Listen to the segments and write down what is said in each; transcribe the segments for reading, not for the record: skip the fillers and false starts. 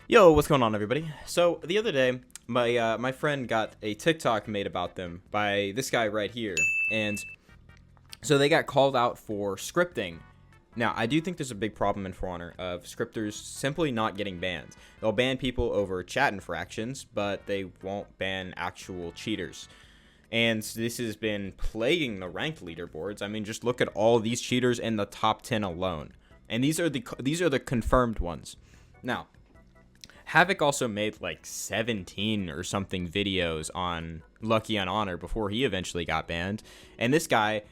Yo, what's going on, everybody? So the other day, my friend got a TikTok made about them by this guy right here, and so they got called out for scripting. Now, I do think there's a big problem in For Honor of scripters simply not getting banned. They'll ban people over chat infractions, but they won't ban actual cheaters. And this has been plaguing the ranked leaderboards. I mean, just look at all these cheaters in the top 10 alone, and these are the confirmed ones. Now, Havoc also made like 17 or something videos on Lucky on Honor before he eventually got banned. And this guy,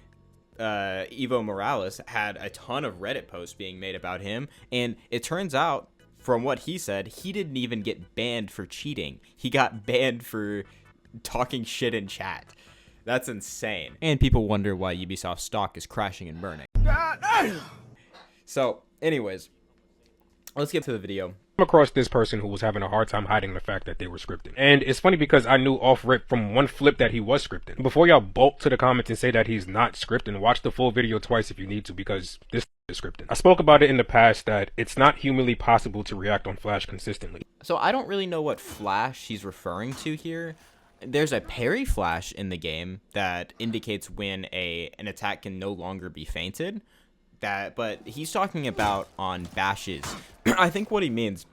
Evo Morales, had a ton of Reddit posts being made about him. And it turns out, from what he said, he didn't even get banned for cheating. He got banned for talking shit in chat. That's insane. And people wonder why Ubisoft stock is crashing and burning. So, anyways, let's get to the video. Across this person who was having a hard time hiding the fact that they were scripted. And it's funny because I knew off rip from one flip that he was scripted. Before y'all bolt to the comments and say that he's not scripted, watch the full video twice if you need to, because this is scripted. I spoke about it in the past that it's not humanly possible to react on Flash consistently. So I don't really know what Flash he's referring to here. There's a parry flash in the game that indicates when an attack can no longer be feinted. But he's talking about on bashes. I think what he means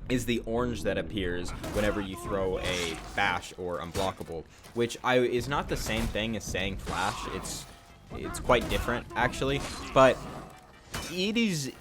is the orange that appears whenever you throw a bash or unblockable, which is not the same thing as saying flash. It's quite different, actually, but it is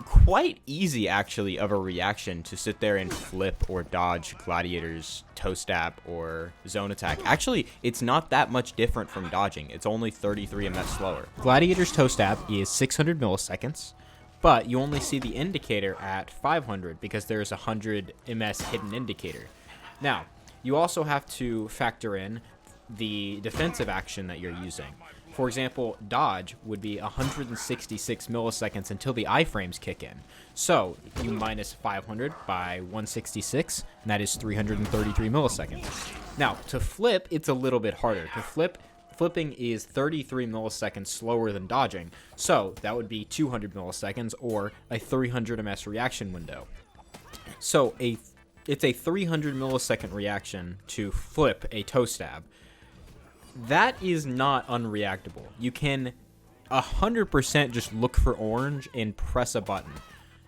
quite easy, actually, of a reaction to sit there and flip or dodge Gladiator's toe stab or zone attack. Actually, it's not that much different from dodging. It's only 33 ms slower. Gladiator's toe stab is 600 milliseconds, but you only see the indicator at 500 because there's a 100 ms hidden indicator. Now, you also have to factor in the defensive action that you're using. For example, dodge would be 166 milliseconds until the iframes kick in. So you minus 500 by 166, and that is 333 milliseconds. Now, to flip, it's a little bit harder. Flipping is 33 milliseconds slower than dodging, so that would be 200 milliseconds or a 300 ms reaction window. So it's a 300 millisecond reaction to flip a toe stab. That is not unreactable. You can 100% just look for orange and press a button.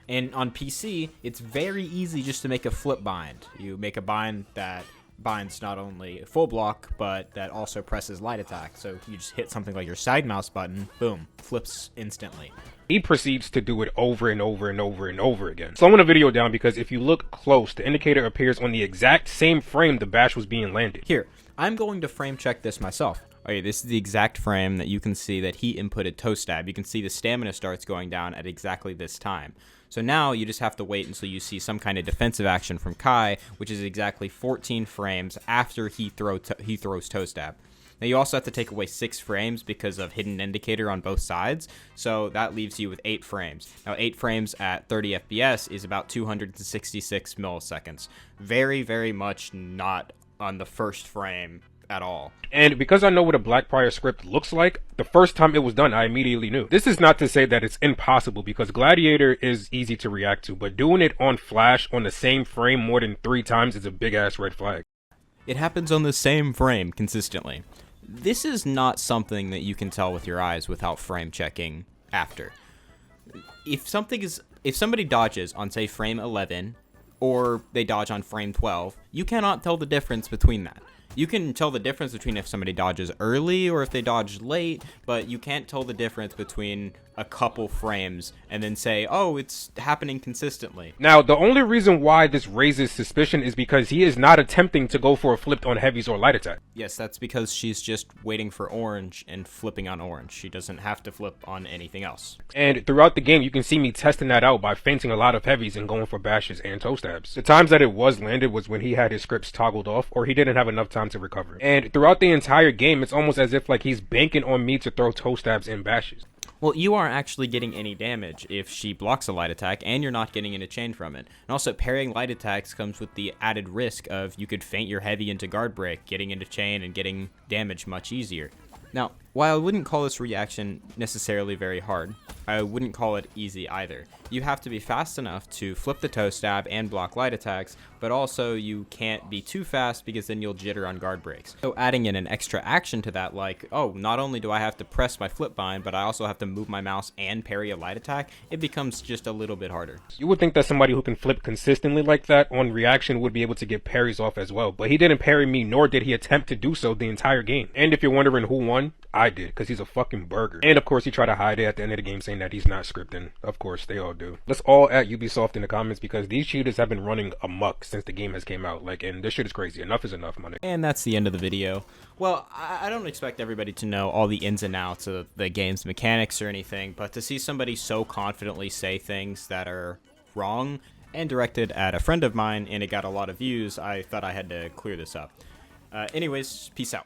And on PC, it's very easy just to make a flip bind. You make a bind that binds not only full block, but that also presses light attack. So you just hit something like your side mouse button, boom, flips instantly. He proceeds to do it over and over and over and over again. Slowing the video down because if you look close, the indicator appears on the exact same frame the bash was being landed. Here, I'm going to frame check this myself. Okay, this is the exact frame that you can see that he inputted toe stab. You can see the stamina starts going down at exactly this time. So now you just have to wait until you see some kind of defensive action from Kai, which is exactly 14 frames after he throws toe stab. Now you also have to take away 6 frames because of hidden indicator on both sides, so that leaves you with 8 frames. Now 8 frames at 30 FPS is about 266 milliseconds. Very, very much not on the first frame at all. And because I know what a Blackbriar script looks like, the first time it was done, I immediately knew. This is not to say that it's impossible, because Gladiator is easy to react to, but doing it on Flash on the same frame more than 3 times is a big-ass red flag. It happens on the same frame consistently. This is not something that you can tell with your eyes without frame checking after. If somebody dodges on, say, frame 11, or they dodge on frame 12, you cannot tell the difference between that. You can tell the difference between if somebody dodges early or if they dodge late, but you can't tell the difference between a couple frames and then say, oh, it's happening consistently. Now, the only reason why this raises suspicion is because he is not attempting to go for a flip on heavies or light attack. Yes, that's because she's just waiting for orange and flipping on orange. She doesn't have to flip on anything else. And throughout the game, you can see me testing that out by feinting a lot of heavies and going for bashes and toe stabs. The times that it was landed was when he had his scripts toggled off or he didn't have enough time to recover. And throughout the entire game, it's almost as if like he's banking on me to throw toe stabs and bashes. Well, you aren't actually getting any damage if she blocks a light attack, and you're not getting in a chain from it. And also, parrying light attacks comes with the added risk of you could feint your heavy into guard break, getting into chain and getting damage much easier. Now, While I wouldn't call this reaction necessarily very hard, I wouldn't call it easy either. You have to be fast enough to flip the toe stab and block light attacks, but also you can't be too fast because then you'll jitter on guard breaks. So adding in an extra action to that, like, oh, not only do I have to press my flip bind, but I also have to move my mouse and parry a light attack, it becomes just a little bit harder. You would think that somebody who can flip consistently like that on reaction would be able to get parries off as well, but he didn't parry me, nor did he attempt to do so the entire game. And if you're wondering who won, I did, because he's a fucking burger. And of course he tried to hide it at the end of the game saying that he's not scripting. Of course, they all do. Let's all at Ubisoft in the comments because these cheaters have been running amok since the game has came out. Like, and this shit is crazy. Enough is enough, my nigga. And that's the end of the video. Well, I don't expect everybody to know all the ins and outs of the game's mechanics or anything, but to see somebody so confidently say things that are wrong and directed at a friend of mine and it got a lot of views, I thought I had to clear this up. Anyways, peace out.